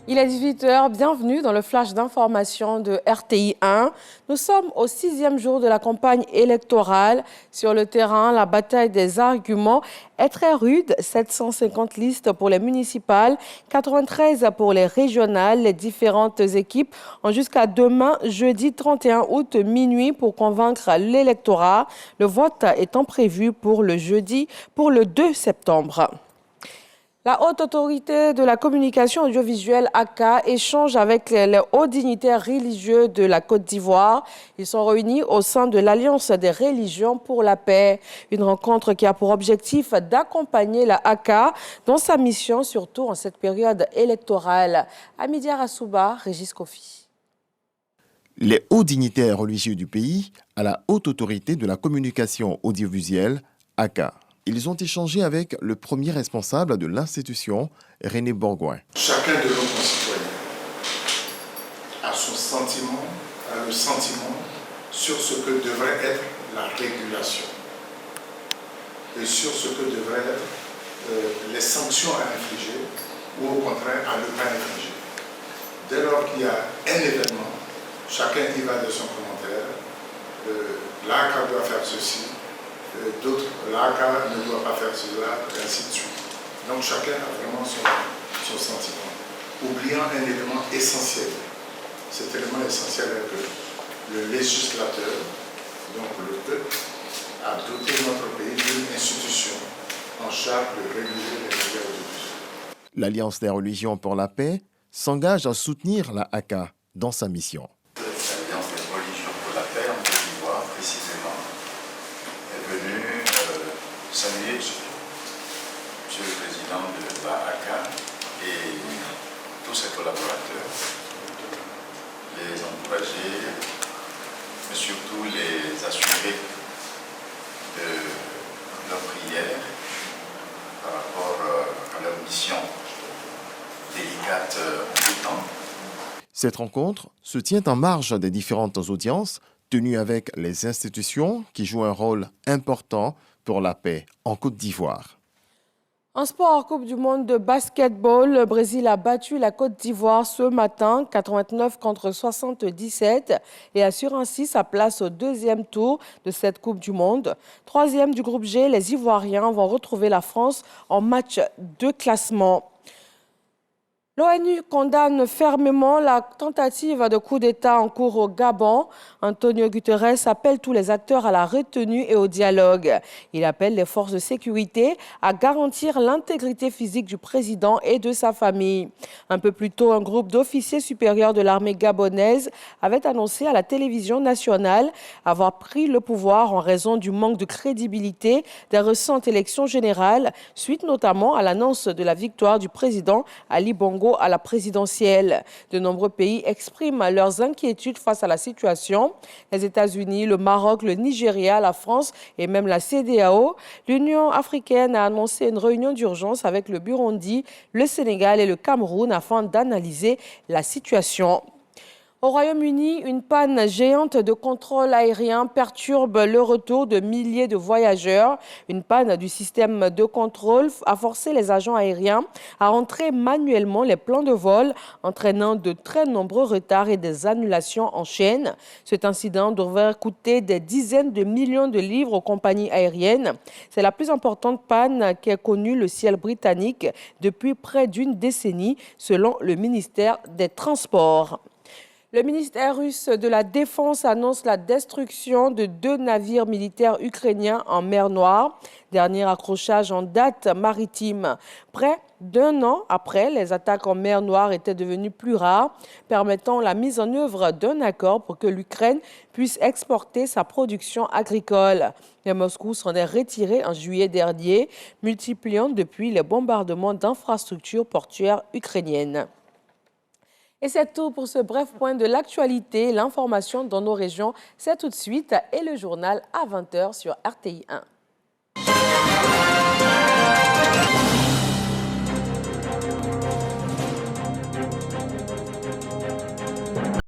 Il est 18 h, bienvenue dans le flash d'information de RTI 1. Nous sommes au 6e jour de la campagne électorale. Sur le terrain, la bataille des arguments est très rude. 750 listes pour les municipales, 93 pour les régionales. Les différentes équipes ont jusqu'à demain, jeudi 31 août, minuit, pour convaincre l'électorat. Le vote étant prévu pour le jeudi, pour le 2 septembre. La Haute Autorité de la Communication Audiovisuelle ACA échange avec les hauts dignitaires religieux de la Côte d'Ivoire. Ils sont réunis au sein de l'Alliance des religions pour la paix. Une rencontre qui a pour objectif d'accompagner la ACA dans sa mission, surtout en cette période électorale. Amidia Rassouba, Régis Kofi. Les hauts dignitaires religieux du pays à la Haute Autorité de la Communication Audiovisuelle ACA. Ils ont échangé avec le premier responsable de l'institution, René Bourgoin. Chacun de nos concitoyens a son sentiment, a le sentiment sur ce que devrait être la régulation et sur ce que devraient être les sanctions à infliger ou au contraire à ne pas infliger. Dès lors qu'il y a un événement, chacun y va de son commentaire. L'ACA doit faire ceci. D'autres, l'ACA ne doit pas faire cela, et ainsi de suite. Donc chacun a vraiment son sentiment, oubliant un élément essentiel. Cet élément essentiel est que le législateur, donc le peuple, a doté notre pays d'une institution en charge de réguler les médias audiovisuels. L'Alliance des religions pour la paix s'engage à soutenir la ACA dans sa mission. L'Alliance des religions pour la paix en Côte d'Ivoire, précisément, venu saluer Monsieur le Président de la ACA et tous ses collaborateurs, les encourager, mais surtout les assurer de leur prière par rapport à leur mission délicate en tout temps. Cette rencontre se tient en marge des différentes audiences tenues avec les institutions qui jouent un rôle important pour la paix en Côte d'Ivoire. En sport, Coupe du monde de basketball, le Brésil a battu la Côte d'Ivoire ce matin, 89 contre 77, et assure ainsi sa place au deuxième tour de cette Coupe du monde. Troisième du groupe G, les Ivoiriens vont retrouver la France en match de classement. L'ONU condamne fermement la tentative de coup d'État en cours au Gabon. Antonio Guterres appelle tous les acteurs à la retenue et au dialogue. Il appelle les forces de sécurité à garantir l'intégrité physique du président et de sa famille. Un peu plus tôt, un groupe d'officiers supérieurs de l'armée gabonaise avait annoncé à la télévision nationale avoir pris le pouvoir en raison du manque de crédibilité des récentes élections générales, suite notamment à l'annonce de la victoire du président Ali Bongo à la présidentielle. De nombreux pays expriment leurs inquiétudes face à la situation. Les États-Unis, le Maroc, le Nigeria, la France et même la CEDEAO. L'Union africaine a annoncé une réunion d'urgence avec le Burundi, le Sénégal et le Cameroun afin d'analyser la situation. Au Royaume-Uni, une panne géante de contrôle aérien perturbe le retour de milliers de voyageurs. Une panne du système de contrôle a forcé les agents aériens à entrer manuellement les plans de vol, entraînant de très nombreux retards et des annulations en chaîne. Cet incident devrait coûter des dizaines de millions de livres aux compagnies aériennes. C'est la plus importante panne qu'ait connue le ciel britannique depuis près d'une décennie, selon le ministère des Transports. Le ministère russe de la Défense annonce la destruction de 2 navires militaires ukrainiens en mer Noire. Dernier accrochage en date maritime. Près d'1 an après, les attaques en mer Noire étaient devenues plus rares, permettant la mise en œuvre d'un accord pour que l'Ukraine puisse exporter sa production agricole. Mais Moscou s'en est retiré en juillet dernier, multipliant depuis les bombardements d'infrastructures portuaires ukrainiennes. Et c'est tout pour ce bref point de l'actualité. L'information dans nos régions, c'est tout de suite et le journal à 20 h sur RTI 1.